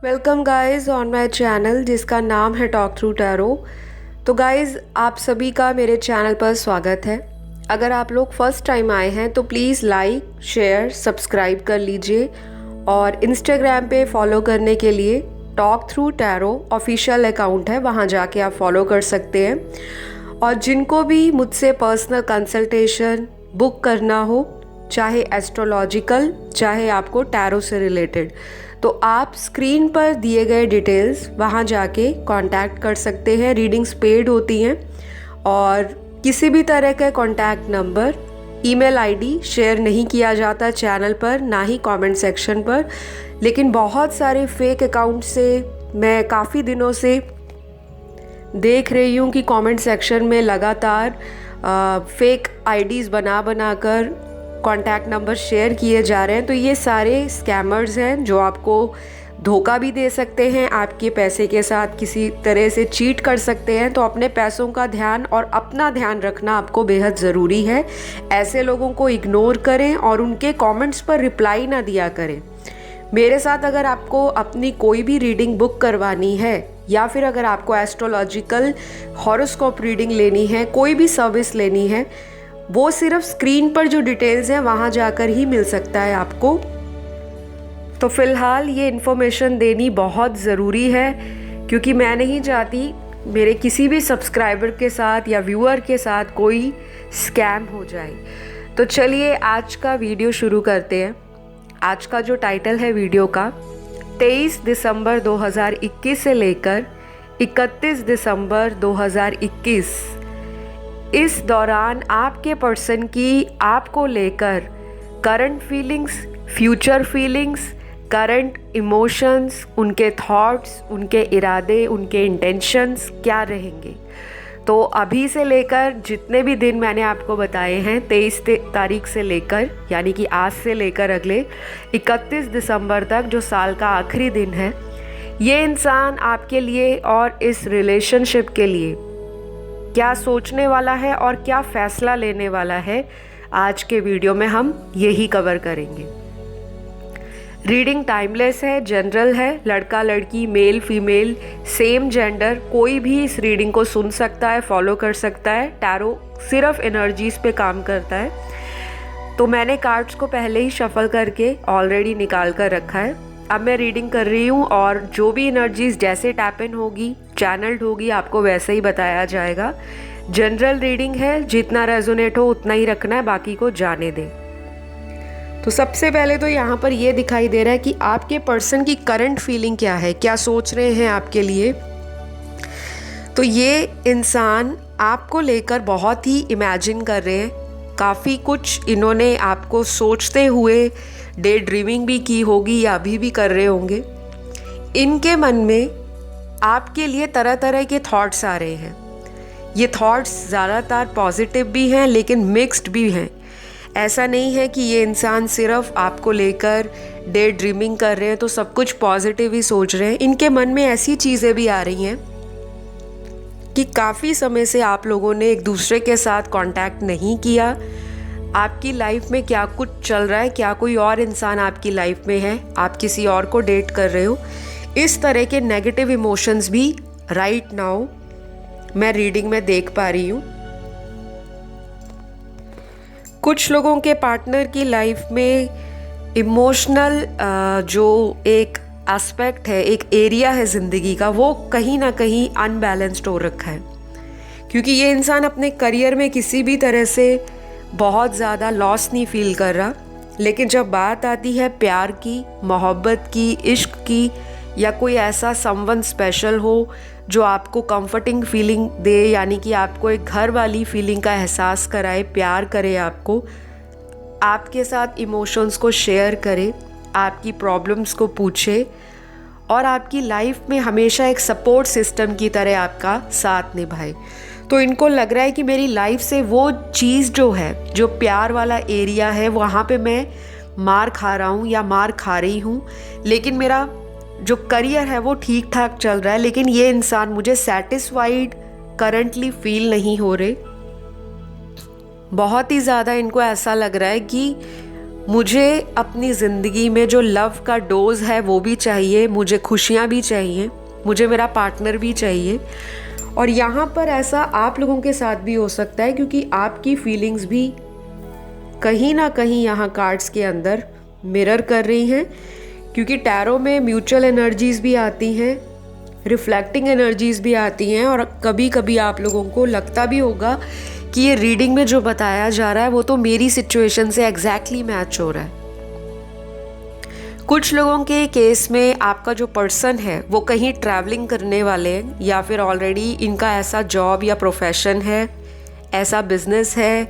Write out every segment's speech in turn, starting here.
Welcome guys on my channel जिसका नाम है टॉक थ्रू टैरो। तो गाइस आप सभी का मेरे चैनल पर स्वागत है। अगर आप लोग फर्स्ट टाइम आए हैं तो प्लीज़ लाइक शेयर सब्सक्राइब कर लीजिए और इंस्टाग्राम पे फॉलो करने के लिए talk through tarot official account है, वहाँ जाके आप फॉलो कर सकते हैं। और जिनको भी मुझसे पर्सनल कंसल्टेशन बुक करना हो, चाहे एस्ट्रोलॉजिकल चाहे आपको टैरो से रिलेटेड, तो आप स्क्रीन पर दिए गए डिटेल्स वहाँ जाके कांटेक्ट कर सकते हैं। रीडिंग्स पेड होती हैं और किसी भी तरह का contact number, email ID share नहीं किया जाता चैनल पर, ना ही कमेंट सेक्शन पर। लेकिन बहुत सारे फेक अकाउंट से मैं काफ़ी दिनों से देख रही हूँ कि कमेंट सेक्शन में लगातार फेक आईडीज़ बना कर कॉन्टैक्ट नंबर शेयर किए जा रहे हैं। तो ये सारे स्कैमर्स हैं जो आपको धोखा भी दे सकते हैं, आपके पैसे के साथ किसी तरह से चीट कर सकते हैं। तो अपने पैसों का ध्यान और अपना ध्यान रखना आपको बेहद ज़रूरी है। ऐसे लोगों को इग्नोर करें और उनके कमेंट्स पर रिप्लाई ना दिया करें। मेरे साथ अगर आपको अपनी कोई भी रीडिंग बुक करवानी है या फिर अगर आपको एस्ट्रोलॉजिकल हॉरोस्कोप रीडिंग लेनी है, कोई भी सर्विस लेनी है, वो सिर्फ स्क्रीन पर जो डिटेल्स हैं वहाँ जाकर ही मिल सकता है आपको। तो फ़िलहाल ये इन्फॉर्मेशन देनी बहुत ज़रूरी है क्योंकि मैं नहीं चाहती मेरे किसी भी सब्सक्राइबर के साथ या व्यूअर के साथ कोई स्कैम हो जाए। तो चलिए आज का वीडियो शुरू करते हैं। आज का जो टाइटल है वीडियो का, 23 दिसंबर 2021 से लेकर 31 दिसंबर 2021, इस दौरान आपके पर्सन की आपको लेकर current feelings, future feelings, current emotions, उनके थॉट्स, उनके इरादे, उनके इंटेंशंस क्या रहेंगे। तो अभी से लेकर जितने भी दिन मैंने आपको बताए हैं, 23 तारीख से लेकर यानी कि आज से लेकर अगले 31 दिसंबर तक, जो साल का आखिरी दिन है, ये इंसान आपके लिए और इस रिलेशनशिप के लिए क्या सोचने वाला है और क्या फैसला लेने वाला है, आज के वीडियो में हम यही कवर करेंगे। रीडिंग टाइमलेस है, जनरल है, लड़का लड़की, मेल फीमेल, सेम जेंडर, कोई भी इस रीडिंग को सुन सकता है, फॉलो कर सकता है। टैरो सिर्फ एनर्जीज पे काम करता है। तो मैंने कार्ड्स को पहले ही शफल करके ऑलरेडी निकाल कर रखा है। अब मैं रीडिंग कर रही हूँ और जो भी एनर्जीज जैसे टैप इन होगी, चैनल्ड होगी, आपको वैसे ही बताया जाएगा। जनरल रीडिंग है, जितना रेजोनेट हो उतना ही रखना है, बाकी को जाने दें। तो सबसे पहले तो यहाँ पर ये दिखाई दे रहा है कि आपके पर्सन की करंट फीलिंग क्या है, क्या सोच रहे हैं आपके लिए। तो ये इंसान आपको लेकर बहुत ही इमेजिन कर रहे हैं, काफ़ी कुछ इन्होंने आपको सोचते हुए डे ड्रीमिंग भी की होगी या अभी भी कर रहे होंगे। इनके मन में आपके लिए तरह तरह के थॉट्स आ रहे हैं। ये थॉट्स ज़्यादातर पॉजिटिव भी हैं लेकिन मिक्स्ड भी हैं। ऐसा नहीं है कि ये इंसान सिर्फ आपको लेकर डे ड्रीमिंग कर रहे हैं तो सब कुछ पॉजिटिव ही सोच रहे हैं। इनके मन में ऐसी चीज़ें भी आ रही हैं कि काफ़ी समय से आप लोगों ने एक दूसरे के साथ कांटेक्ट नहीं किया। आपकी लाइफ में क्या कुछ चल रहा है, क्या कोई और इंसान आपकी लाइफ में है, आप किसी और को डेट कर रहे हो, इस तरह के नेगेटिव इमोशंस भी राइट नाउ मैं रीडिंग में देख पा रही हूँ। कुछ लोगों के पार्टनर की लाइफ में इमोशनल जो एक एस्पेक्ट है, एक एरिया है ज़िंदगी का, वो कहीं ना कहीं अनबैलेंस्ड हो रखा है क्योंकि ये इंसान अपने करियर में किसी भी तरह से बहुत ज़्यादा लॉस नहीं फील कर रहा। लेकिन जब बात आती है प्यार की, मोहब्बत की, इश्क की, या कोई ऐसा समवन स्पेशल हो जो आपको कंफर्टिंग फीलिंग दे, यानी कि आपको एक घर वाली फीलिंग का एहसास कराए, प्यार करे, आपको आपके साथ इमोशंस को शेयर करे, आपकी प्रॉब्लम्स को पूछे और आपकी लाइफ में हमेशा एक सपोर्ट सिस्टम की तरह आपका साथ निभाए। तो इनको लग रहा है कि मेरी लाइफ से वो चीज़ जो है, जो प्यार वाला एरिया है, वहाँ पे मैं मार खा रहा हूँ या मार खा रही हूँ। लेकिन मेरा जो करियर है वो ठीक ठाक चल रहा है, लेकिन ये इंसान मुझे सेटिस्फाइड करंटली फील नहीं हो रहे। बहुत ही ज़्यादा इनको ऐसा लग रहा है कि मुझे अपनी ज़िंदगी में जो लव का डोज है वो भी चाहिए, मुझे खुशियाँ भी चाहिए, मुझे मेरा पार्टनर भी चाहिए। और यहाँ पर ऐसा आप लोगों के साथ भी हो सकता है, क्योंकि आपकी फीलिंग्स भी कहीं ना कहीं यहाँ कार्ड्स के अंदर मिरर कर रही हैं, क्योंकि टैरो में म्यूचुअल एनर्जीज भी आती हैं, रिफ्लेक्टिंग एनर्जीज भी आती हैं, और कभी कभी आप लोगों को लगता भी होगा कि ये रीडिंग में जो बताया जा रहा है वो तो मेरी सिचुएशन से एग्जैक्टली मैच हो रहा है। कुछ लोगों के केस में आपका जो पर्सन है वो कहीं ट्रैवलिंग करने वाले हैं, या फिर ऑलरेडी इनका ऐसा जॉब या प्रोफेशन है, ऐसा बिजनेस है,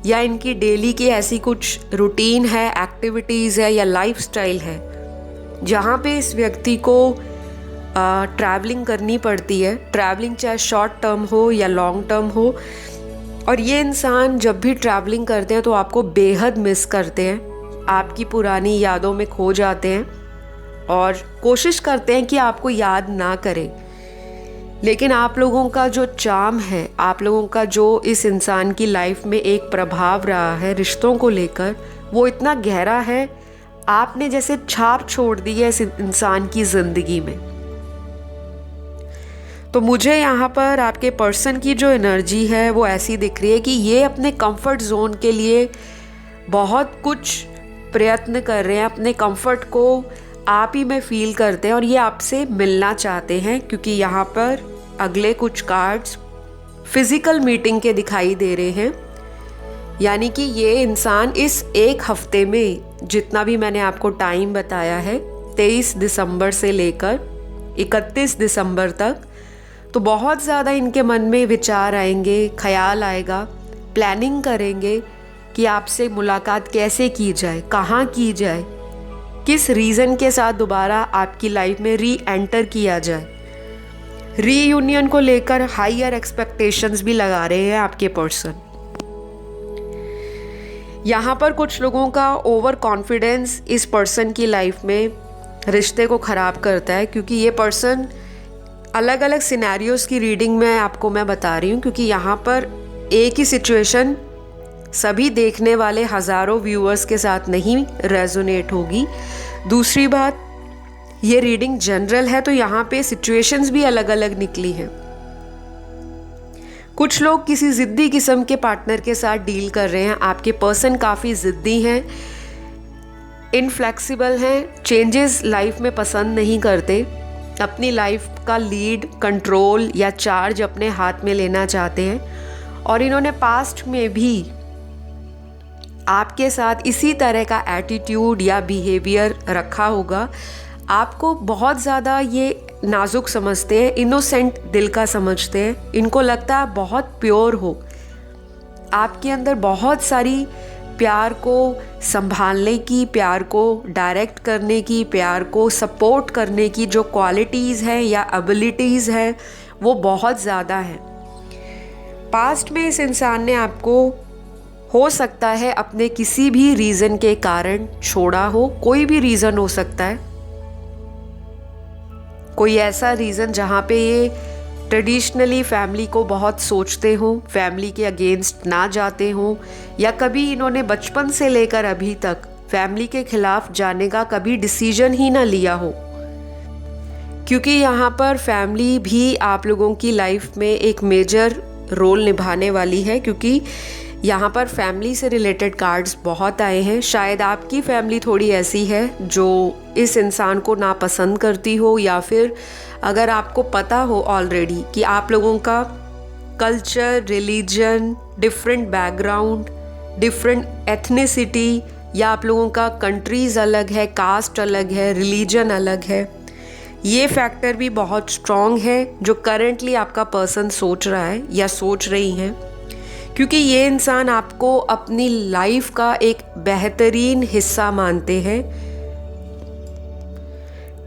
या इनकी डेली की ऐसी कुछ रूटीन है, एक्टिविटीज़ है या लाइफस्टाइल है जहाँ पे इस व्यक्ति को ट्रैवलिंग करनी पड़ती है। ट्रैवलिंग चाहे शॉर्ट टर्म हो या लॉन्ग टर्म हो, और ये इंसान जब भी ट्रैवलिंग करते हैं तो आपको बेहद मिस करते हैं, आपकी पुरानी यादों में खो जाते हैं और कोशिश करते हैं कि आपको याद ना करें। लेकिन आप लोगों का जो चार्म है, आप लोगों का जो इस इंसान की लाइफ में एक प्रभाव रहा है रिश्तों को लेकर, वो इतना गहरा है, आपने जैसे छाप छोड़ दी है इस इंसान की ज़िंदगी में। तो मुझे यहाँ पर आपके पर्सन की जो एनर्जी है वो ऐसी दिख रही है कि ये अपने कंफर्ट जोन के लिए बहुत कुछ प्रयत्न कर रहे हैं, अपने कंफर्ट को आप ही में फील करते हैं और ये आपसे मिलना चाहते हैं, क्योंकि यहाँ पर अगले कुछ कार्ड्स फिज़िकल मीटिंग के दिखाई दे रहे हैं। यानी कि ये इंसान इस एक हफ्ते में, जितना भी मैंने आपको टाइम बताया है, 23 दिसंबर से लेकर 31 दिसंबर तक, तो बहुत ज़्यादा इनके मन में विचार आएंगे, ख्याल आएगा, प्लानिंग करेंगे कि आपसे मुलाकात कैसे की जाए, कहाँ की जाए, किस रीज़न के साथ दोबारा आपकी लाइफ में री एंटर किया जाए। रीयूनियन को लेकर हायर एक्सपेक्टेशंस भी लगा रहे हैं आपके पर्सन। यहाँ पर कुछ लोगों का ओवर कॉन्फिडेंस इस पर्सन की लाइफ में रिश्ते को ख़राब करता है, क्योंकि ये पर्सन अलग अलग सिनेरियोज़ की रीडिंग में आपको मैं बता रही हूँ, क्योंकि यहाँ पर एक ही सिचुएशन सभी देखने वाले हज़ारों व्यूअर्स के साथ नहीं रेजोनेट होगी। दूसरी बात, ये रीडिंग जनरल है, तो यहाँ पे सिचुएशंस भी अलग अलग निकली हैं। कुछ लोग किसी ज़िद्दी किस्म के पार्टनर के साथ डील कर रहे हैं। आपके पर्सन काफ़ी ज़िद्दी हैं, इनफ्लेक्सिबल हैं, चेंजेस लाइफ में पसंद नहीं करते, अपनी लाइफ का लीड, कंट्रोल या चार्ज अपने हाथ में लेना चाहते हैं, और इन्होंने पास्ट में भी आपके साथ इसी तरह का एटीट्यूड या बिहेवियर रखा होगा। आपको बहुत ज़्यादा ये नाजुक समझते हैं, इनोसेंट दिल का समझते हैं, इनको लगता है बहुत प्योर हो। आपके अंदर बहुत सारी प्यार को संभालने की, प्यार को डायरेक्ट करने की, प्यार को सपोर्ट करने की जो क्वालिटीज़ हैं या एबिलिटीज़ हैं वो बहुत ज़्यादा है। पास्ट में इस इंसान ने आपको हो सकता है अपने किसी भी रीज़न के कारण छोड़ा हो, कोई भी रीज़न हो सकता है, कोई ऐसा रीज़न जहाँ पे ये ट्रेडिशनली फैमिली को बहुत सोचते हों, फैमिली के अगेंस्ट ना जाते हों, या कभी इन्होंने बचपन से लेकर अभी तक फैमिली के खिलाफ जाने का कभी डिसीजन ही ना लिया हो। क्योंकि यहाँ पर फैमिली भी आप लोगों की लाइफ में एक मेजर रोल निभाने वाली है, क्योंकि यहाँ पर फैमिली से रिलेटेड कार्ड्स बहुत आए हैं। शायद आपकी फैमिली थोड़ी ऐसी है जो इस इंसान को नापसंद करती हो, या फिर अगर आपको पता हो ऑलरेडी कि आप लोगों का culture, religion, different background, different ethnicity, या आप लोगों का कंट्रीज़ अलग है, कास्ट अलग है, रिलीजन अलग है, ये फैक्टर भी बहुत स्ट्रॉन्ग है जो करंटली आपका पर्सन सोच रहा है या सोच रही हैं, क्योंकि ये इंसान आपको अपनी लाइफ का एक बेहतरीन हिस्सा मानते हैं।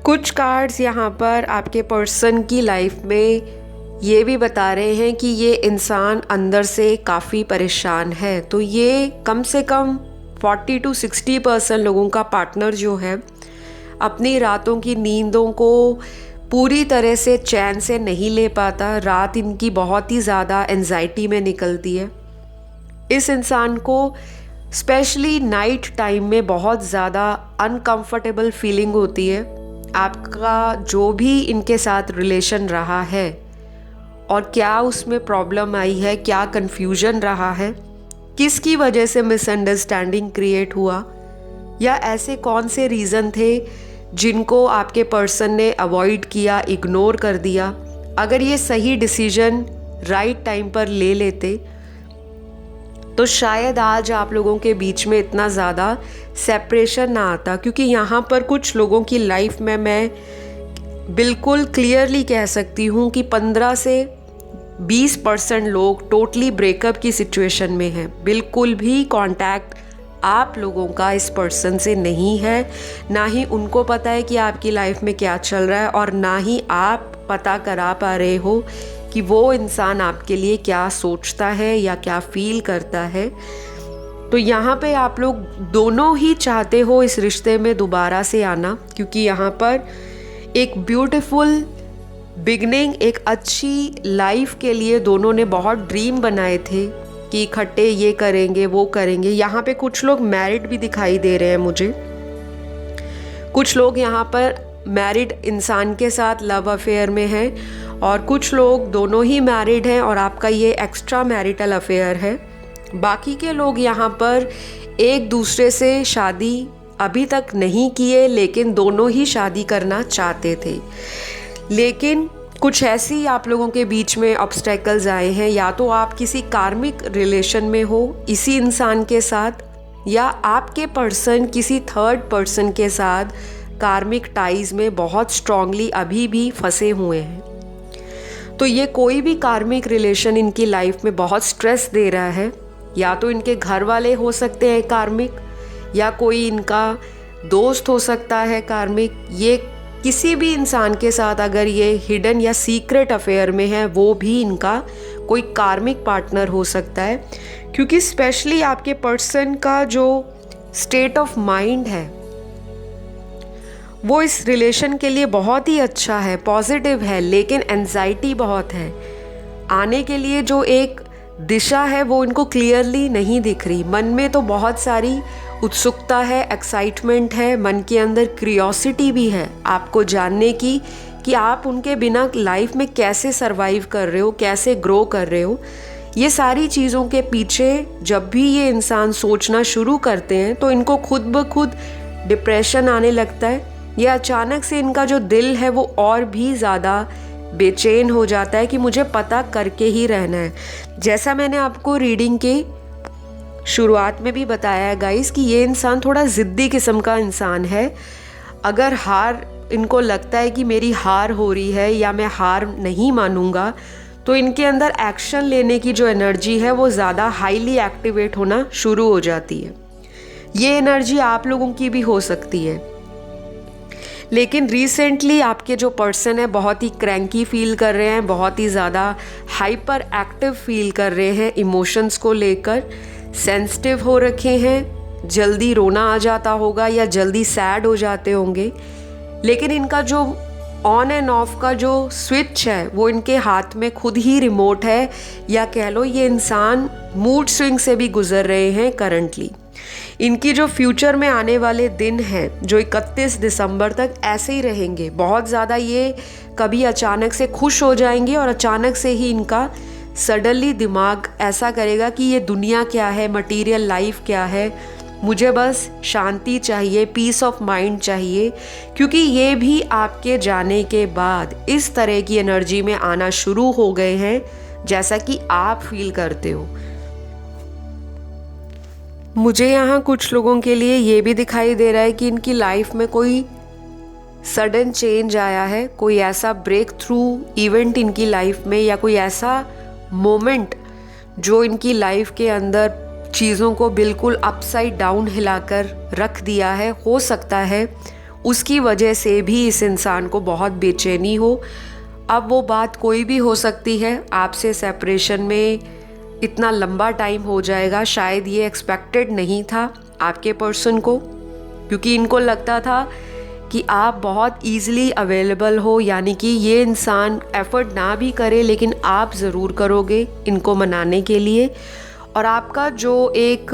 कुछ कार्ड्स यहाँ पर आपके पर्सन की लाइफ में ये भी बता रहे हैं कि ये इंसान अंदर से काफ़ी परेशान है। तो ये कम से कम 40 to 60% लोगों का पार्टनर जो है अपनी रातों की नींदों को पूरी तरह से चैन से नहीं ले पाता। रात इनकी बहुत ही ज़्यादा एंजाइटी में निकलती है। इस इंसान को स्पेशली नाइट टाइम में बहुत ज़्यादा अनकंफर्टेबल फीलिंग होती है। आपका जो भी इनके साथ रिलेशन रहा है और क्या उसमें प्रॉब्लम आई है, क्या कन्फ्यूजन रहा है, किसकी वजह से मिसअंडरस्टैंडिंग क्रिएट हुआ, या ऐसे कौन से रीज़न थे जिनको आपके पर्सन ने अवॉइड किया, इग्नोर कर दिया। अगर ये सही डिसीजन राइट टाइम पर ले लेते तो शायद आज आप लोगों के बीच में इतना ज़्यादा सेपरेशन ना आता। क्योंकि यहाँ पर कुछ लोगों की लाइफ में मैं बिल्कुल क्लियरली कह सकती हूँ कि 15 से 20% लोग टोटली ब्रेकअप की सिचुएशन में हैं। बिल्कुल भी कांटेक्ट आप लोगों का इस पर्सन से नहीं है, ना ही उनको पता है कि आपकी लाइफ में क्या चल रहा है, और ना ही आप पता करा पा रहे हो कि वो इंसान आपके लिए क्या सोचता है या क्या फील करता है। तो यहाँ पे आप लोग दोनों ही चाहते हो इस रिश्ते में दोबारा से आना, क्योंकि यहाँ पर एक ब्यूटीफुल बिगनिंग, एक अच्छी लाइफ के लिए दोनों ने बहुत ड्रीम बनाए थे कि इकट्ठे ये करेंगे वो करेंगे। यहाँ पे कुछ लोग मैरिड भी दिखाई दे रहे हैं मुझे। कुछ लोग यहाँ पर मैरिड इंसान के साथ लव अफेयर में हैं, और कुछ लोग दोनों ही मैरिड हैं और आपका ये एक्स्ट्रा मैरिटल अफेयर है। बाकी के लोग यहाँ पर एक दूसरे से शादी अभी तक नहीं किए, लेकिन दोनों ही शादी करना चाहते थे। लेकिन कुछ ऐसी आप लोगों के बीच में ऑब्स्टेकल्स आए हैं, या तो आप किसी कार्मिक रिलेशन में हो इसी इंसान के साथ, या आपके पर्सन किसी थर्ड पर्सन के साथ कार्मिक टाइज में बहुत स्ट्रांगली अभी भी फंसे हुए हैं। तो ये कोई भी कार्मिक रिलेशन इनकी लाइफ में बहुत स्ट्रेस दे रहा है। या तो इनके घर वाले हो सकते हैं कार्मिक, या कोई इनका दोस्त हो सकता है कार्मिक। ये किसी भी इंसान के साथ अगर ये हिडन या सीक्रेट अफेयर में है, वो भी इनका कोई कार्मिक पार्टनर हो सकता है। क्योंकि स्पेशली आपके पर्सन का जो स्टेट ऑफ माइंड है वो इस रिलेशन के लिए बहुत ही अच्छा है, पॉजिटिव है, लेकिन एंजाइटी बहुत है। आने के लिए जो एक दिशा है वो इनको क्लियरली नहीं दिख रही। मन में तो बहुत सारी उत्सुकता है, एक्साइटमेंट है, मन के अंदर क्यूरियोसिटी भी है आपको जानने की कि आप उनके बिना लाइफ में कैसे सरवाइव कर रहे हो, कैसे ग्रो कर रहे हो। ये सारी चीज़ों के पीछे जब भी ये इंसान सोचना शुरू करते हैं तो इनको खुद ब खुद डिप्रेशन आने लगता है, या अचानक से इनका जो दिल है वो और भी ज़्यादा बेचैन हो जाता है कि मुझे पता करके ही रहना है। जैसा मैंने आपको रीडिंग के शुरुआत में भी बताया गाइस कि ये इंसान थोड़ा ज़िद्दी किस्म का इंसान है। अगर हार इनको लगता है कि मेरी हार हो रही है या मैं हार नहीं मानूंगा, तो इनके अंदर एक्शन लेने की जो एनर्जी है वो ज़्यादा हाईली एक्टिवेट होना शुरू हो जाती है। ये एनर्जी आप लोगों की भी हो सकती है। लेकिन रिसेंटली आपके जो पर्सन है बहुत ही क्रैंकी फील कर रहे हैं, बहुत ही ज़्यादा हाइपर एक्टिव फील कर रहे हैं, इमोशंस को लेकर सेंसिटिव हो रखे हैं, जल्दी रोना आ जाता होगा या जल्दी सैड हो जाते होंगे। लेकिन इनका जो ऑन एंड ऑफ का जो स्विच है वो इनके हाथ में खुद ही रिमोट है, या कह लो ये इंसान मूड स्विंग से भी गुजर रहे हैं करंटली। इनकी जो फ्यूचर में आने वाले दिन हैं जो 31 दिसंबर तक ऐसे ही रहेंगे। बहुत ज़्यादा ये कभी अचानक से खुश हो जाएंगे और अचानक से ही इनका सडनली दिमाग ऐसा करेगा कि ये दुनिया क्या है, मटीरियल लाइफ क्या है, मुझे बस शांति चाहिए, पीस ऑफ माइंड चाहिए। क्योंकि ये भी आपके जाने के बाद इस तरह की एनर्जी में आना शुरू हो गए हैं जैसा कि आप फील करते हो। मुझे यहाँ कुछ लोगों के लिए ये भी दिखाई दे रहा है कि इनकी लाइफ में कोई सडन चेंज आया है, कोई ऐसा ब्रेक थ्रू इवेंट इनकी लाइफ में, या कोई ऐसा मोमेंट जो इनकी लाइफ के अंदर चीज़ों को बिल्कुल अपसाइड डाउन हिलाकर रख दिया है। हो सकता है उसकी वजह से भी इस इंसान को बहुत बेचैनी हो। अब वो बात कोई भी हो सकती है। आपसे सेपरेशन में इतना लंबा टाइम हो जाएगा, शायद ये एक्सपेक्टेड नहीं था आपके पर्सन को, क्योंकि इनको लगता था कि आप बहुत ईज़िली अवेलेबल हो, यानी कि ये इंसान एफ़र्ट ना भी करे लेकिन आप ज़रूर करोगे इनको मनाने के लिए। और आपका जो एक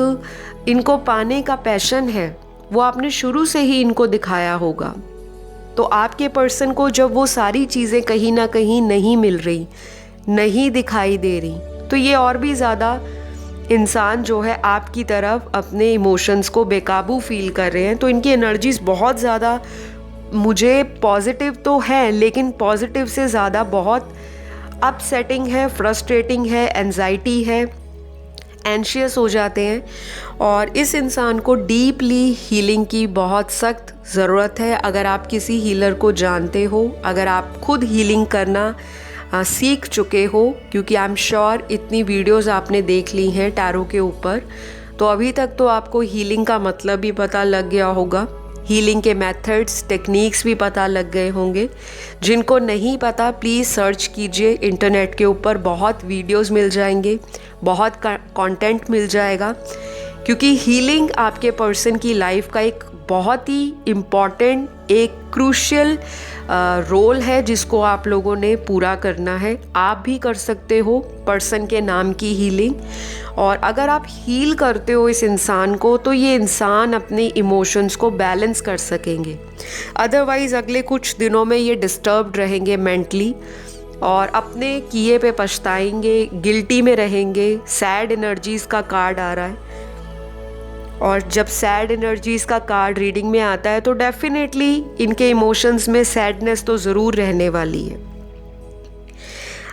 इनको पाने का पैशन है वो आपने शुरू से ही इनको दिखाया होगा। तो आपके पर्सन को जब वो सारी चीज़ें कहीं ना कहीं नहीं मिल रही, नहीं दिखाई दे रही, तो ये और भी ज़्यादा इंसान जो है आपकी तरफ अपने इमोशंस को बेकाबू फील कर रहे हैं। तो इनकी एनर्जीज बहुत ज़्यादा मुझे पॉजिटिव तो है, लेकिन पॉजिटिव से ज़्यादा बहुत अपसेटिंग है, फ्रस्ट्रेटिंग है, एंजाइटी है, एंशियस हो जाते हैं। और इस इंसान को डीपली हीलिंग की बहुत सख्त ज़रूरत है। अगर आप किसी हीलर को जानते हो, अगर आप खुद हीलिंग करना सीख चुके हो, क्योंकि आई एम श्योर इतनी वीडियोस आपने देख ली हैं टैरो के ऊपर, तो अभी तक तो आपको हीलिंग का मतलब भी पता लग गया होगा, हीलिंग के मेथड्स, टेक्निक्स भी पता लग गए होंगे। जिनको नहीं पता प्लीज़ सर्च कीजिए इंटरनेट के ऊपर, बहुत वीडियोस मिल जाएंगे, बहुत कंटेंट मिल जाएगा। क्योंकि हीलिंग आपके पर्सन की लाइफ का एक बहुत ही इम्पॉर्टेंट, एक क्रूशियल रोल है जिसको आप लोगों ने पूरा करना है। आप भी कर सकते हो पर्सन के नाम की हीलिंग, और अगर आप हील करते हो इस इंसान को तो ये इंसान अपने इमोशंस को बैलेंस कर सकेंगे। अदरवाइज़ अगले कुछ दिनों में ये डिस्टर्ब्ड रहेंगे मेंटली और अपने किए पे पछताएंगे, गिल्टी में रहेंगे। सैड एनर्जीज़ का कार्ड आ रहा है, और जब सैड एनर्जीज़ का कार्ड रीडिंग में आता है तो डेफिनेटली इनके इमोशंस में सैडनेस तो ज़रूर रहने वाली है।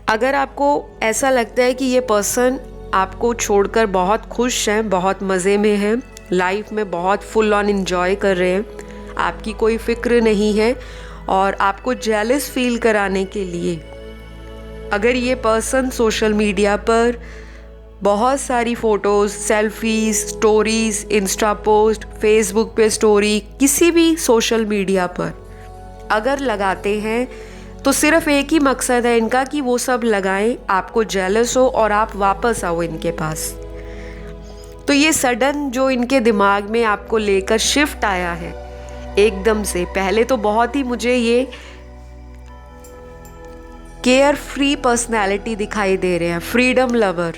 अगर आपको ऐसा लगता है कि ये पर्सन आपको छोड़कर बहुत खुश हैं, बहुत मज़े में हैं, लाइफ में बहुत फुल ऑन एंजॉय कर रहे हैं, आपकी कोई फ़िक्र नहीं है, और आपको जेलस फील कराने के लिए अगर ये पर्सन सोशल मीडिया पर बहुत सारी photos, selfies, stories, Insta post, Facebook पे स्टोरी, किसी भी सोशल मीडिया पर अगर लगाते हैं तो सिर्फ एक ही मकसद है इनका कि वो सब लगाएं, आपको जेलस हो और आप वापस आओ इनके पास। तो ये सडन जो इनके दिमाग में आपको लेकर शिफ्ट आया है एकदम से, पहले तो बहुत ही मुझे ये केयर फ्री पर्सनैलिटी दिखाई दे रहे हैं, फ्रीडम लवर,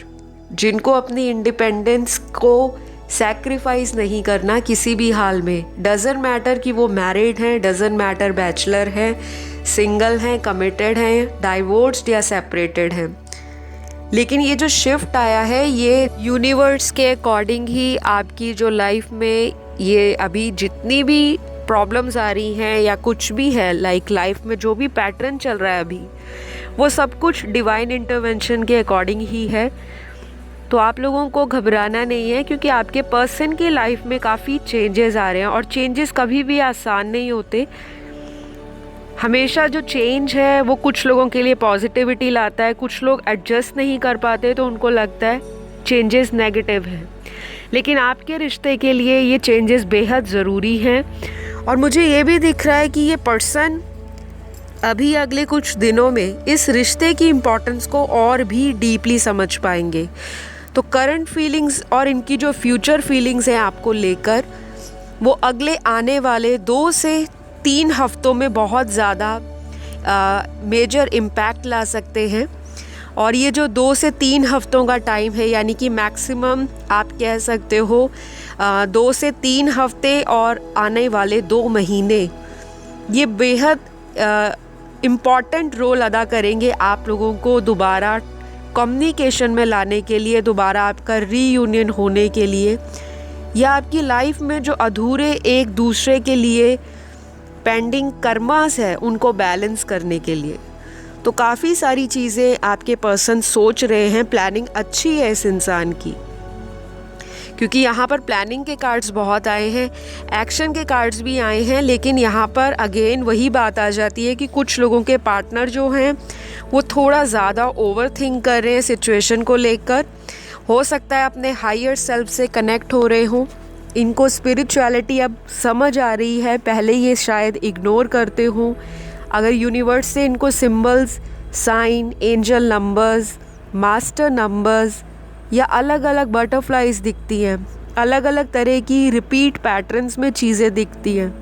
जिनको अपनी इंडिपेंडेंस को सैक्रिफाइस नहीं करना किसी भी हाल में। डजंट मैटर कि वो मैरिड हैं, डजंट मैटर बैचलर हैं, सिंगल हैं, कमिटेड हैं, डाइवोर्स्ड या सेपरेटेड हैं। लेकिन ये जो शिफ्ट आया है ये यूनिवर्स के अकॉर्डिंग ही आपकी जो लाइफ में ये अभी जितनी भी प्रॉब्लम्स आ रही हैं या कुछ भी है, लाइफ में जो भी पैटर्न चल रहा है अभी, वो सब कुछ डिवाइन इंटरवेंशन के अकॉर्डिंग ही है। तो आप लोगों को घबराना नहीं है, क्योंकि आपके पर्सन की लाइफ में काफ़ी चेंजेस आ रहे हैं, और चेंजेस कभी भी आसान नहीं होते। हमेशा जो चेंज है वो कुछ लोगों के लिए पॉजिटिविटी लाता है, कुछ लोग एडजस्ट नहीं कर पाते तो उनको लगता है चेंजेस नेगेटिव है, लेकिन आपके रिश्ते के लिए ये चेंजेस बेहद ज़रूरी हैं। और मुझे ये भी दिख रहा है कि ये पर्सन अभी अगले कुछ दिनों में इस रिश्ते की इम्पोर्टेंस को और भी डीपली समझ पाएंगे। तो करंट फीलिंग्स और इनकी जो फ्यूचर फीलिंग्स हैं आपको लेकर, वो अगले आने वाले 2 से 3 हफ्तों में बहुत ज़्यादा मेजर इम्पैक्ट ला सकते हैं। और ये जो 2 से 3 हफ्तों का टाइम है, यानी कि मैक्सिमम आप कह सकते हो 2 से 3 हफ्ते और आने वाले 2 महीने, ये बेहद इम्पॉर्टेंट रोल अदा करेंगे आप लोगों को दोबारा कम्युनिकेशन में लाने के लिए, दोबारा आपका रीयूनियन होने के लिए, या आपकी लाइफ में जो अधूरे एक दूसरे के लिए पेंडिंग कर्मास है उनको बैलेंस करने के लिए। तो काफ़ी सारी चीज़ें आपके पर्सन सोच रहे हैं। प्लानिंग अच्छी है इस इंसान की, क्योंकि यहाँ पर प्लानिंग के कार्ड्स बहुत आए हैं, एक्शन के कार्ड्स भी आए हैं, लेकिन यहाँ पर अगेन वही बात आ जाती है कि कुछ लोगों के पार्टनर जो हैं वो थोड़ा ज़्यादा ओवर थिंक कर रहे हैं सिचुएशन को लेकर। हो सकता है अपने हायर सेल्फ से कनेक्ट हो रहे हों, इनको स्पिरिचुअलिटी अब समझ आ रही है, पहले ये शायद इग्नोर करते हों। अगर यूनिवर्स से इनको symbols, sign, angel numbers, master numbers या अलग अलग बटरफ्लाइज दिखती हैं, अलग अलग तरह की रिपीट पैटर्न्स में चीज़ें दिखती हैं,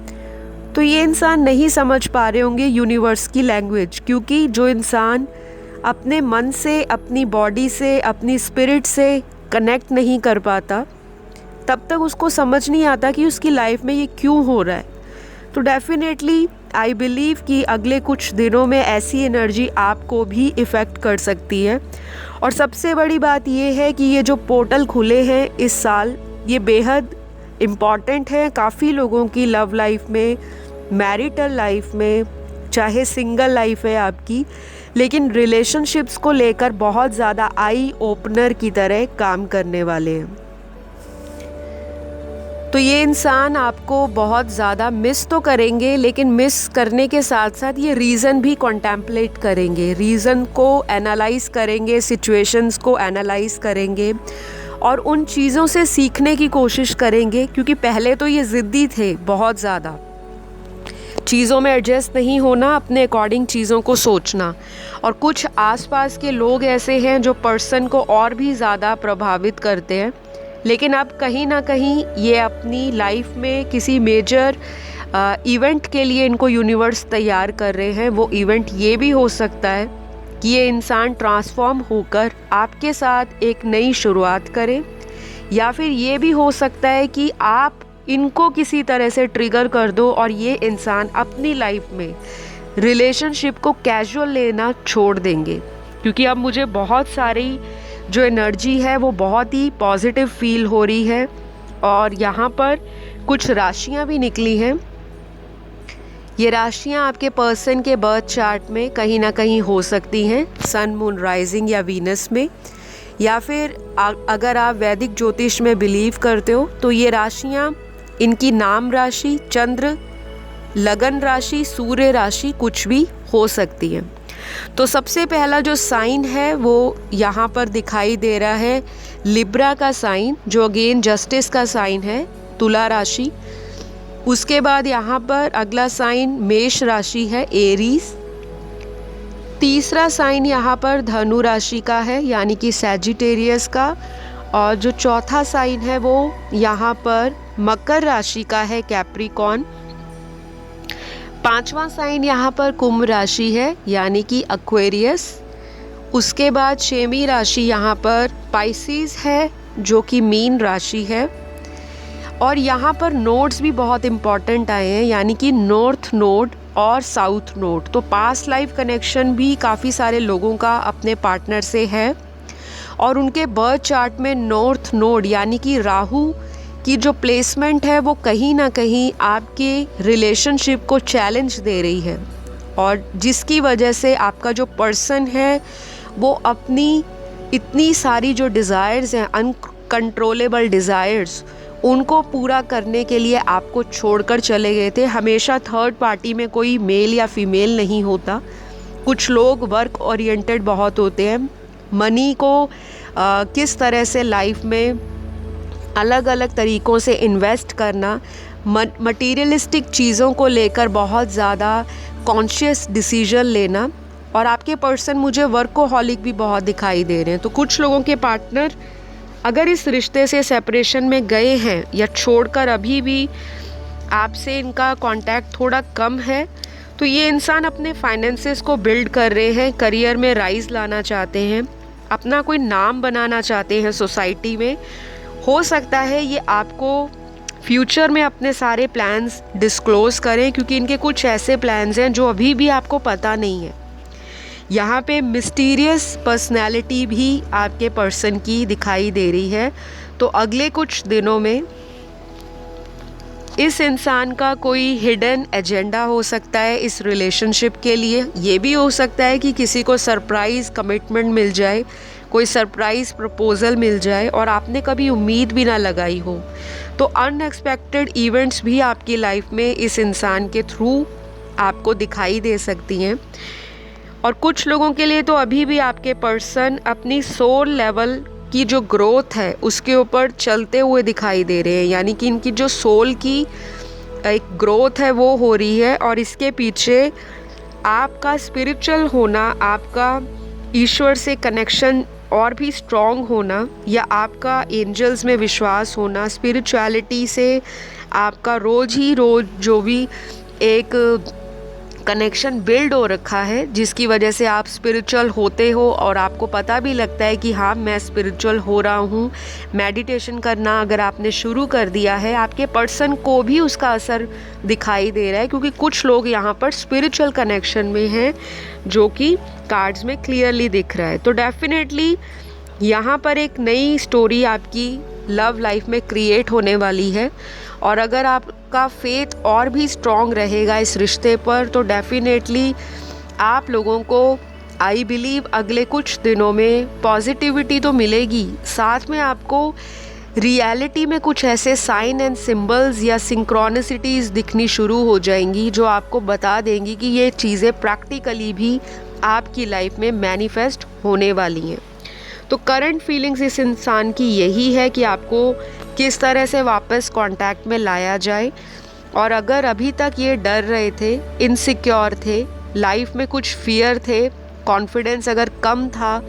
तो ये इंसान नहीं समझ पा रहे होंगे यूनिवर्स की लैंग्वेज। क्योंकि जो इंसान अपने मन से, अपनी बॉडी से, अपनी स्पिरिट से कनेक्ट नहीं कर पाता, तब तक उसको समझ नहीं आता कि उसकी लाइफ में ये क्यों हो रहा है। तो डेफिनेटली आई बिलीव कि अगले कुछ दिनों में ऐसी एनर्जी आपको भी इफ़ेक्ट कर सकती है। और सबसे बड़ी बात ये है कि ये जो पोर्टल खुले हैं इस साल, ये बेहद इम्पॉर्टेंट है काफ़ी लोगों की लव लाइफ में, मैरिटल लाइफ में, चाहे सिंगल लाइफ है आपकी, लेकिन रिलेशनशिप्स को लेकर बहुत ज़्यादा आई ओपनर की तरह काम करने वाले हैं। तो ये इंसान आपको बहुत ज़्यादा मिस तो करेंगे, लेकिन मिस करने के साथ साथ ये रीज़न भी कॉन्टेम्पलेट करेंगे, रीज़न को एनालाइज़ करेंगे, सिचुएशंस को एनालाइज़ करेंगे और उन चीज़ों से सीखने की कोशिश करेंगे। क्योंकि पहले तो ये ज़िद्दी थे बहुत ज़्यादा, चीज़ों में एडजस्ट नहीं होना, अपने अकॉर्डिंग चीज़ों को सोचना। और कुछ आसपास के लोग ऐसे हैं जो पर्सन को और भी ज़्यादा प्रभावित करते हैं, लेकिन अब कहीं ना कहीं ये अपनी लाइफ में किसी मेजर इवेंट के लिए इनको यूनिवर्स तैयार कर रहे हैं। वो इवेंट ये भी हो सकता है कि ये इंसान ट्रांसफॉर्म होकर आपके साथ एक नई शुरुआत करे, या फिर ये भी हो सकता है कि आप इनको किसी तरह से ट्रिगर कर दो और ये इंसान अपनी लाइफ में रिलेशनशिप को कैजुअल लेना छोड़ देंगे। क्योंकि अब मुझे बहुत सारी जो एनर्जी है वो बहुत ही पॉजिटिव फील हो रही है। और यहाँ पर कुछ राशियाँ भी निकली हैं। ये राशियाँ आपके पर्सन के बर्थ चार्ट में कहीं ना कहीं हो सकती हैं, सन, मून, राइजिंग या वीनस में, या फिर अगर आप वैदिक ज्योतिष में बिलीव करते हो तो ये राशियाँ, इनकी नाम राशि, चंद्र, लगन राशि, सूर्य राशि कुछ भी हो सकती है। तो सबसे पहला जो साइन है वो यहाँ पर दिखाई दे रहा है लिब्रा का साइन, जो अगेन जस्टिस का साइन है, तुला राशि। उसके बाद यहाँ पर अगला साइन मेष राशि है, एरीज। तीसरा साइन यहाँ पर धनु राशि का है, यानी कि सैजिटेरियस का। और जो चौथा साइन है वो यहाँ पर मकर राशि का है, कैप्रिकॉर्न। पांचवा साइन यहाँ पर कुंभ राशि है, यानी कि एक्वेरियस। उसके बाद छेवीं राशि यहाँ पर पाइसिस है, जो कि मीन राशि है। और यहाँ पर नोड्स भी बहुत इम्पॉर्टेंट आए हैं, यानी कि नॉर्थ नोड और साउथ नोड। तो पास्ट लाइफ कनेक्शन भी काफ़ी सारे लोगों का अपने पार्टनर से है, और उनके बर्थ चार्ट में नॉर्थ नोड यानी कि राहु की जो प्लेसमेंट है वो कहीं ना कहीं आपके रिलेशनशिप को चैलेंज दे रही है, और जिसकी वजह से आपका जो पर्सन है वो अपनी इतनी सारी जो डिज़ायर्स हैं, अनकंट्रोलेबल डिज़ायर्स, उनको पूरा करने के लिए आपको छोड़कर चले गए थे। हमेशा थर्ड पार्टी में कोई मेल या फीमेल नहीं होता। कुछ लोग वर्क ओरिएंटेड बहुत होते हैं, मनी को किस तरह से लाइफ में अलग अलग तरीक़ों से इन्वेस्ट करना, मटीरियलिस्टिक चीज़ों को लेकर बहुत ज़्यादा कॉन्शियस डिसीजन लेना। और आपके पर्सन मुझे वर्कोहॉलिक भी बहुत दिखाई दे रहे हैं। तो कुछ लोगों के पार्टनर अगर इस रिश्ते से सेपरेशन में गए हैं या छोड़कर अभी भी आपसे इनका कांटेक्ट थोड़ा कम है, तो ये इंसान अपने फाइनेंसेस को बिल्ड कर रहे हैं, करियर में राइज लाना चाहते हैं, अपना कोई नाम बनाना चाहते हैं सोसाइटी में। हो सकता है ये आपको फ्यूचर में अपने सारे प्लान्स डिस्क्लोज़ करें, क्योंकि इनके कुछ ऐसे प्लान्स हैं जो अभी भी आपको पता नहीं है। यहाँ पे मिस्टीरियस पर्सनैलिटी भी आपके पर्सन की दिखाई दे रही है। तो अगले कुछ दिनों में इस इंसान का कोई हिडन एजेंडा हो सकता है इस रिलेशनशिप के लिए। ये भी हो सकता है कि किसी को सरप्राइज़ कमिटमेंट मिल जाए, कोई सरप्राइज़ प्रपोज़ल मिल जाए और आपने कभी उम्मीद भी ना लगाई हो। तो अनएक्सपेक्टेड इवेंट्स भी आपकी लाइफ में इस इंसान के थ्रू आपको दिखाई दे सकती हैं। और कुछ लोगों के लिए तो अभी भी आपके पर्सन अपनी सोल लेवल की जो ग्रोथ है उसके ऊपर चलते हुए दिखाई दे रहे हैं, यानी कि इनकी जो सोल की एक ग्रोथ है वो हो रही है। और इसके पीछे आपका स्पिरिचुअल होना, आपका ईश्वर से कनेक्शन और भी स्ट्रॉन्ग होना, या आपका एंजल्स में विश्वास होना, स्पिरिचुअलिटी से आपका रोज़ ही रोज़ जो भी एक कनेक्शन बिल्ड हो रखा है, जिसकी वजह से आप स्पिरिचुअल होते हो और आपको पता भी लगता है कि हाँ मैं स्पिरिचुअल हो रहा हूँ। मेडिटेशन करना अगर आपने शुरू कर दिया है, आपके पर्सन को भी उसका असर दिखाई दे रहा है, क्योंकि कुछ लोग यहाँ पर स्पिरिचुअल कनेक्शन में हैं जो कि कार्ड्स में क्लियरली दिख रहा है। तो डेफिनेटली यहाँ पर एक नई स्टोरी आपकी लव लाइफ में क्रिएट होने वाली है। और अगर आपका फेथ और भी स्ट्रॉन्ग रहेगा इस रिश्ते पर, तो डेफिनेटली आप लोगों को आई बिलीव अगले कुछ दिनों में पॉजिटिविटी तो मिलेगी, साथ में आपको रियलिटी में कुछ ऐसे साइन एंड सिंबल्स या सिंक्रोनिसिटीज़ दिखनी शुरू हो जाएंगी जो आपको बता देंगी कि ये चीज़ें प्रैक्टिकली भी आपकी लाइफ में मैनिफेस्ट होने वाली हैं। तो करंट फीलिंग्स इस इंसान की यही है कि आपको किस तरह से वापस कांटेक्ट में लाया जाए। और अगर अभी तक ये डर रहे थे, इनसिक्योर थे, लाइफ में कुछ फियर थे, कॉन्फिडेंस अगर कम था,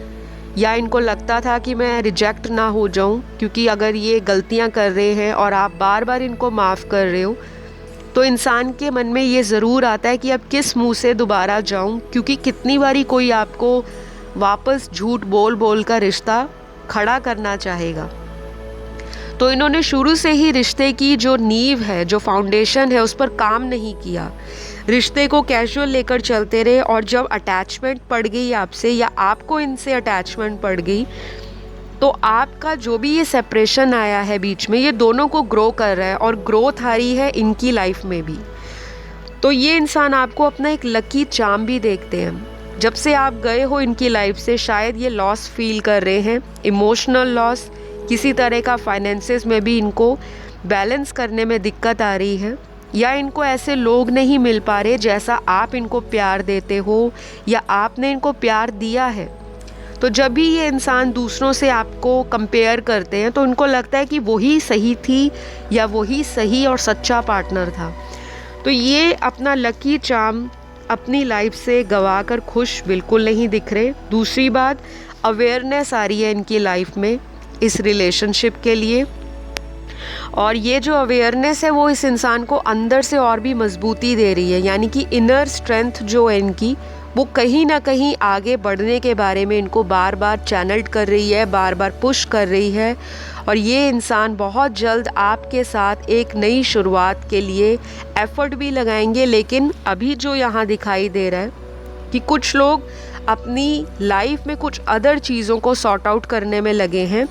या इनको लगता था कि मैं रिजेक्ट ना हो जाऊं, क्योंकि अगर ये गलतियां कर रहे हैं और आप बार बार इनको माफ़ कर रहे हो, तो इंसान के मन में ये ज़रूर आता है कि अब किस मुंह से दोबारा जाऊं, क्योंकि कितनी बारी कोई आपको वापस झूठ बोल बोल का रिश्ता खड़ा करना चाहेगा। तो इन्होंने शुरू से ही रिश्ते की जो नींव है, जो फाउंडेशन है, उस पर काम नहीं किया। रिश्ते को कैजुअल लेकर चलते रहे, और जब अटैचमेंट पड़ गई आपसे या आपको इनसे अटैचमेंट पड़ गई, तो आपका जो भी ये सेपरेशन आया है बीच में, ये दोनों को ग्रो कर रहा है और ग्रोथ आ रही है इनकी लाइफ में भी। तो ये इंसान आपको अपना एक लकी चार्म भी देखते हैं। जब से आप गए हो इनकी लाइफ से, शायद ये लॉस फील कर रहे हैं, इमोशनल लॉस, किसी तरह का फाइनेंसेस में भी इनको बैलेंस करने में दिक्कत आ रही है, या इनको ऐसे लोग नहीं मिल पा रहे जैसा आप इनको प्यार देते हो या आपने इनको प्यार दिया है। तो जब भी ये इंसान दूसरों से आपको कंपेयर करते हैं, तो उनको लगता है कि वही सही थी या वही सही और सच्चा पार्टनर था। तो ये अपना लकी चार्म अपनी लाइफ से गवा कर खुश बिल्कुल नहीं दिख रहे। दूसरी बात, अवेयरनेस आ रही है इनकी लाइफ में इस रिलेशनशिप के लिए, और ये जो अवेयरनेस है वो इस इंसान को अंदर से और भी मजबूती दे रही है। यानी कि इनर स्ट्रेंथ जो है इनकी, वो कहीं ना कहीं आगे बढ़ने के बारे में इनको बार बार चैनल्ड कर रही है, बार बार पुश कर रही है। और ये इंसान बहुत जल्द आपके साथ एक नई शुरुआत के लिए एफर्ट भी लगाएंगे। लेकिन अभी जो यहाँ दिखाई दे रहा है कि कुछ लोग अपनी लाइफ में कुछ अदर चीज़ों को सॉर्ट आउट करने में लगे हैं।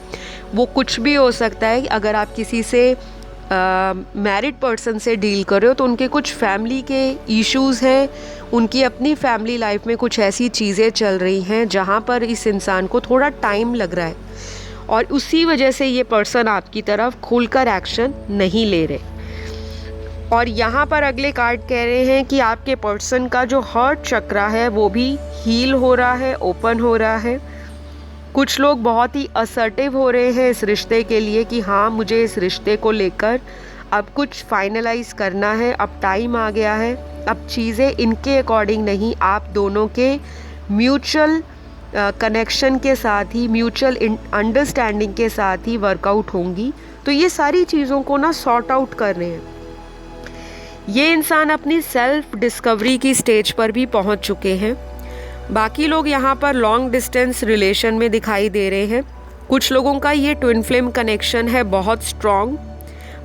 वो कुछ भी हो सकता है। अगर आप किसी से मैरिड पर्सन से डील कर रहे हो, तो उनके कुछ फैमिली के इश्यूज़ हैं, उनकी अपनी फैमिली लाइफ में कुछ ऐसी चीज़ें चल रही हैं जहाँ पर इस इंसान को थोड़ा टाइम लग रहा है, और उसी वजह से ये पर्सन आपकी तरफ खुलकर एक्शन नहीं ले रहे। और यहाँ पर अगले कार्ड कह रहे हैं कि आपके पर्सन का जो हार्ट चक्रा है वो भी हील हो रहा है, ओपन हो रहा है। कुछ लोग बहुत ही असर्टिव हो रहे हैं इस रिश्ते के लिए कि हाँ, मुझे इस रिश्ते को लेकर अब कुछ फाइनलाइज करना है, अब टाइम आ गया है, अब चीज़ें इनके अकॉर्डिंग नहीं, आप दोनों के म्यूचुअल कनेक्शन के साथ ही, म्यूचुअल अंडरस्टैंडिंग के साथ ही वर्कआउट होंगी। तो ये सारी चीज़ों को ना सॉर्ट आउट कर रहे हैं। ये इंसान अपनी सेल्फ डिस्कवरी की स्टेज पर भी पहुंच चुके हैं। बाकी लोग यहाँ पर लॉन्ग डिस्टेंस रिलेशन में दिखाई दे रहे हैं। कुछ लोगों का ये ट्विन फ्लेम कनेक्शन है बहुत स्ट्रॉन्ग।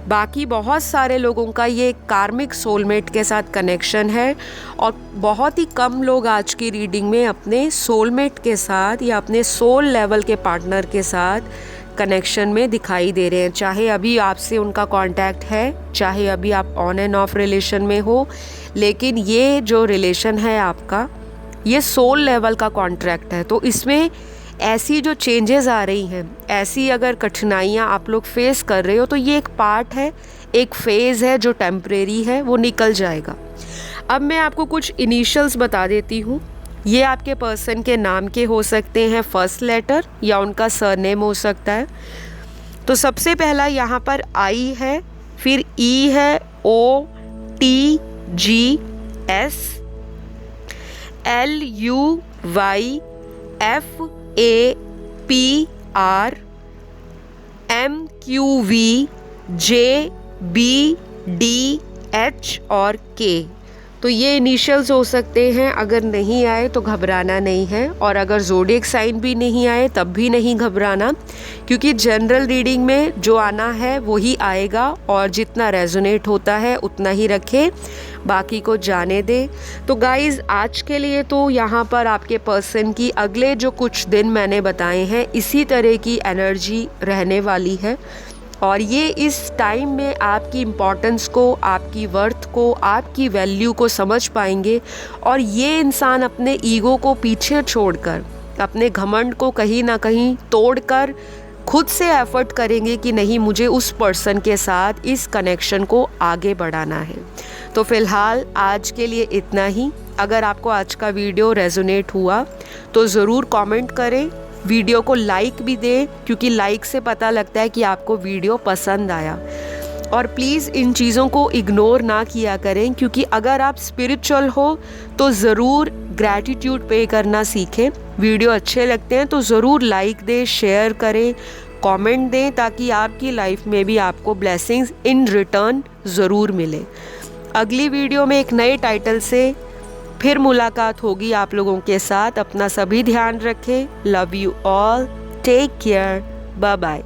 बाकी बहुत सारे लोगों का ये कार्मिक सोलमेट के साथ कनेक्शन है, और बहुत ही कम लोग आज की रीडिंग में अपने सोलमेट के साथ या अपने सोल लेवल के पार्टनर के साथ कनेक्शन में दिखाई दे रहे हैं। चाहे अभी आपसे उनका कांटेक्ट है, चाहे अभी आप ऑन एंड ऑफ रिलेशन में हो, लेकिन ये जो रिलेशन है आपका, ये सोल लेवल का कॉन्ट्रैक्ट है। तो इसमें ऐसी जो चेंजेस आ रही हैं, ऐसी अगर कठिनाइयाँ आप लोग फेस कर रहे हो, तो ये एक पार्ट है, एक फेज़ है जो टेम्परेरी है, वो निकल जाएगा। अब मैं आपको कुछ इनिशियल्स बता देती हूँ। ये आपके पर्सन के नाम के हो सकते हैं, फर्स्ट लेटर, या उनका सरनेम हो सकता है। तो सबसे पहला यहाँ पर आई है, फिर ई है, O T G S, LUY FAPR MQV JBDH और K। तो ये इनिशियल्स हो सकते हैं, अगर नहीं आए तो घबराना नहीं है, और अगर ज़ोडिएक साइन भी नहीं आए तब भी नहीं घबराना, क्योंकि जनरल रीडिंग में जो आना है वही आएगा, और जितना रेजोनेट होता है उतना ही रखें, बाकी को जाने दें। तो गाइज़ आज के लिए तो यहाँ पर आपके पर्सन की अगले जो कुछ दिन मैंने बताए हैं इसी तरह की एनर्जी रहने वाली है, और ये इस टाइम में आपकी इम्पोर्टेंस को, आपकी वर्थ को, आपकी वैल्यू को समझ पाएंगे, और ये इंसान अपने ईगो को पीछे छोड़कर, अपने घमंड को कहीं ना कहीं तोड़कर खुद से एफर्ट करेंगे कि नहीं, मुझे उस पर्सन के साथ इस कनेक्शन को आगे बढ़ाना है। तो फ़िलहाल आज के लिए इतना ही। अगर आपको आज का वीडियो रेजोनेट हुआ तो ज़रूर कमेंट करें, वीडियो को लाइक भी दें, क्योंकि लाइक से पता लगता है कि आपको वीडियो पसंद आया। और प्लीज़ इन चीज़ों को इग्नोर ना किया करें, क्योंकि अगर आप स्पिरिचुअल हो तो ज़रूर ग्रैटिट्यूड पे करना सीखें। वीडियो अच्छे लगते हैं तो ज़रूर लाइक दें, शेयर करें, कमेंट दें, ताकि आपकी लाइफ में भी आपको ब्लेसिंग्स इन रिटर्न ज़रूर मिले। अगली वीडियो में एक नए टाइटल से फिर मुलाकात होगी आप लोगों के साथ। अपना सभी ध्यान रखें। Love you all, take care, bye bye.